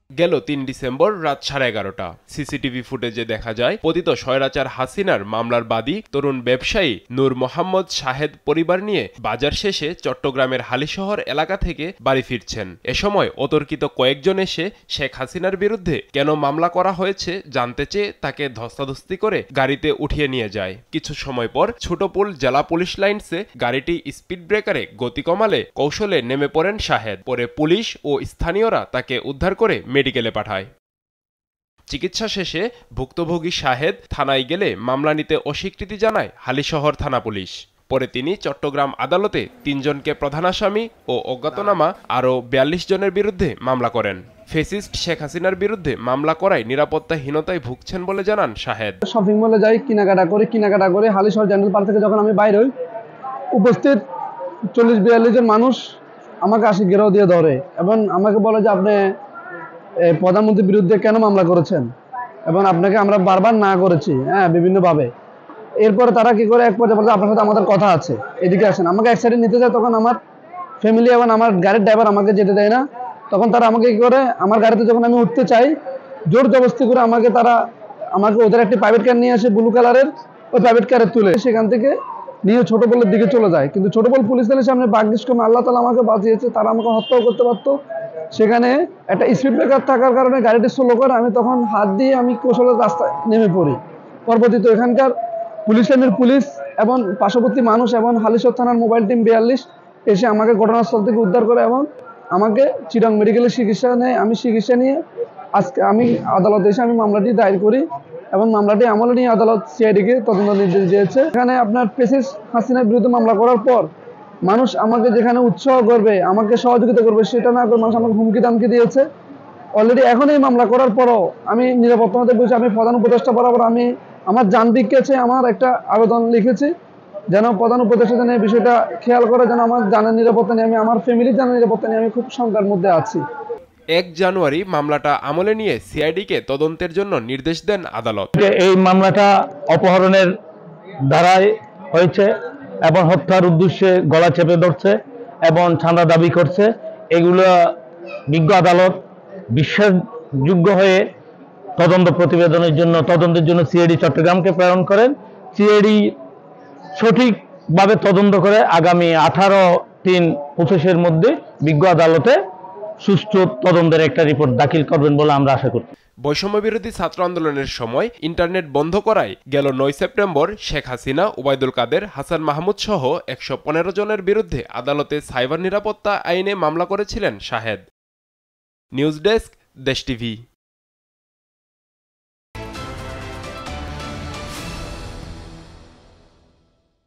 গেল ৩ ডিসেম্বর রাত 11:30টা সিসিটিভি ফুটেজে দেখা যায় পতিত স্বৈরাচার হাসিনার মামলার বাদী তরুণ ব্যবসায়ী নূর মোহাম্মদ শাহেদ পরিবার নিয়ে বাজার শেষে চট্টগ্রামের হালিশহর এলাকা থেকে বাড়ি ফিরছেন। এ সময় অতর্কিত কয়েকজন এসে শেখ হাসিনার বিরুদ্ধে কেন মামলা করা হয়েছে জানতে চেয়ে তাকে ধস্তাধস্তি করে গাড়িতে উঠিয়ে নিয়ে যায়। কিছু সময় পর ছোটপুল জেলা পুলিশ লাইনসে গাড়িটি স্পিড ব্রেকারে গতি কমালে কৌশলে নেমে পড়েন শাহেদ। পরে পুলিশ ও স্থানীয়রা তাকে উদ্ধার করে মেডিকেলে পাঠায়। চিকিৎসা শেষে ভুক্তভোগী শাহেদ থানায় গেলে মামলা নিতে অস্বীকৃতি জানায় হালিশহর থানা পুলিশ। পরে তিনি চট্টগ্রাম আদালতে ৩ জনকে প্রধান আসামি ও অজ্ঞাতনামা আরও ৪২ জনের বিরুদ্ধে মামলা করেন। ফেসিস্ট শেখ হাসিনার বিরুদ্ধে মামলা করায় নিরাপত্তাহীনতায় ভুগছেন বলে জানান শাহেদ। শপিং মলে যাই, কেনাকাটা করে হালিশহর জেনারেল পার্ক থেকে যখন আমি বাইর হই, উপস্থিত ৪০-৪২ জন মানুষ আমাকে আসি ঘেরাও দিয়ে ধরে এবং আমাকে বলে যে আপনি প্রধানমন্ত্রীর বিরুদ্ধে কেন মামলা করেছেন এবং আপনাকে আমরা বারবার না করেছি বিভিন্নভাবে। এরপরে তারা কি করে এক পর্যায়ে বলে আপনার সাথে আমাদের কথা আছে, এদিকে আসেন। আমাকে এক সাইডে নিতে যায়, তখন আমার ফ্যামিলি এবং আমার গাড়ির ড্রাইভার আমাকে যেতে দেয় না। তখন তারা আমাকে কি করে, আমার গাড়িতে যখন আমি উঠতে চাই জোর জবরদস্তি করে আমাকে ওদের একটি প্রাইভেট কার নিয়ে আসে, ব্লু কালারের। ওই প্রাইভেট কারে তুলে সেখান থেকে নিয়ে ছোটপোলের দিকে চলে যায়। কিন্তু ছোটপোল পুলিশ লাইনের সামনে ভাগ্যিসক্রমে আল্লাহ তাআলা আমাকে বাঁচিয়েছে, তারা আমাকে হত্যাও করতে পারতো। সেখানে একটা স্পিড ব্রেকার থাকার কারণে গাড়িটি স্লো করে আমি তখন হাত দিয়ে আমি কৌশলের রাস্তায় নেমে পড়ি। পরবর্তীতে এখানকার পুলিশ লাইনের পুলিশ এবং পার্শ্ববর্তী মানুষ এবং হালিশহর থানার মোবাইল টিম ৪২ এসে আমাকে ঘটনাস্থল থেকে উদ্ধার করে এবং আমাকে চিটাং মেডিকেলে চিকিৎসা নেয়। আমি চিকিৎসা নিয়ে আজকে আমি আদালতে এসে আমি মামলাটি দায়ের করি এবং মামলাটি আমলে নিয়ে আদালত সিআইডিকে তদন্ত নির্দেশ দিয়েছে। এখানে আপনার ফেসিস্ট হাসিনার বিরুদ্ধে মামলা করার পর মানুষ আমাকে যেখানে উৎসাহ করবে, আমাকে সহযোগিতা করবে, সেটা না করে মানুষ আমাকে হুমকি দামকি দিয়েছে। অলরেডি এখন এই মামলা করার পরও আমি নিরাপত্তাতে বলছি, আমি প্রধান উপদেষ্টা বরাবর আমি আমার জান বিজ্ঞেছে আমার একটা আবেদন লিখেছি যেন প্রধান উপদেষ্টা যেন এই বিষয়টা খেয়াল করে, যেন আমার জানের নিরাপত্তা নিয়ে, আমি আমার ফ্যামিলির জানের নিরাপত্তা নিয়ে আমি খুব শঙ্কার মধ্যে আছি। ১ জানুয়ারি মামলাটা আমলে নিয়ে সিআইডিকে তদন্তের জন্য নির্দেশ দেন আদালত। এই মামলাটা অপহরণের ধারায় হয়েছে এবং হত্যার উদ্দেশ্যে গলা চেপে ধরছে এবং ছাঁদা দাবি করছে। এগুলো বিজ্ঞ আদালত বিশ্বাসযোগ্য হয়ে তদন্তের জন্য সিআইডি চট্টগ্রামকে প্রেরণ করেন। সিআইডি সঠিকভাবে তদন্ত করে আগামী 18/3/25 মধ্যে বিজ্ঞ আদালতে সুষ্ঠু তদন্তের একটা রিপোর্ট দাখিল করবেন বলে আমরা আশা করি। বৈষম্য বিরোধী ছাত্র আন্দোলনের সময় ইন্টারনেট বন্ধ করায় গেল ৯ সেপ্টেম্বর শেখ হাসিনা, ওবায়দুল কাদের, হাসান মাহমুদ সহ ১১৫ জনের বিরুদ্ধে আদালতে সাইবার নিরাপত্তা আইনে মামলা করেছিলেন শাহেদ। নিউজ ডেস্ক, দেশ টিভি।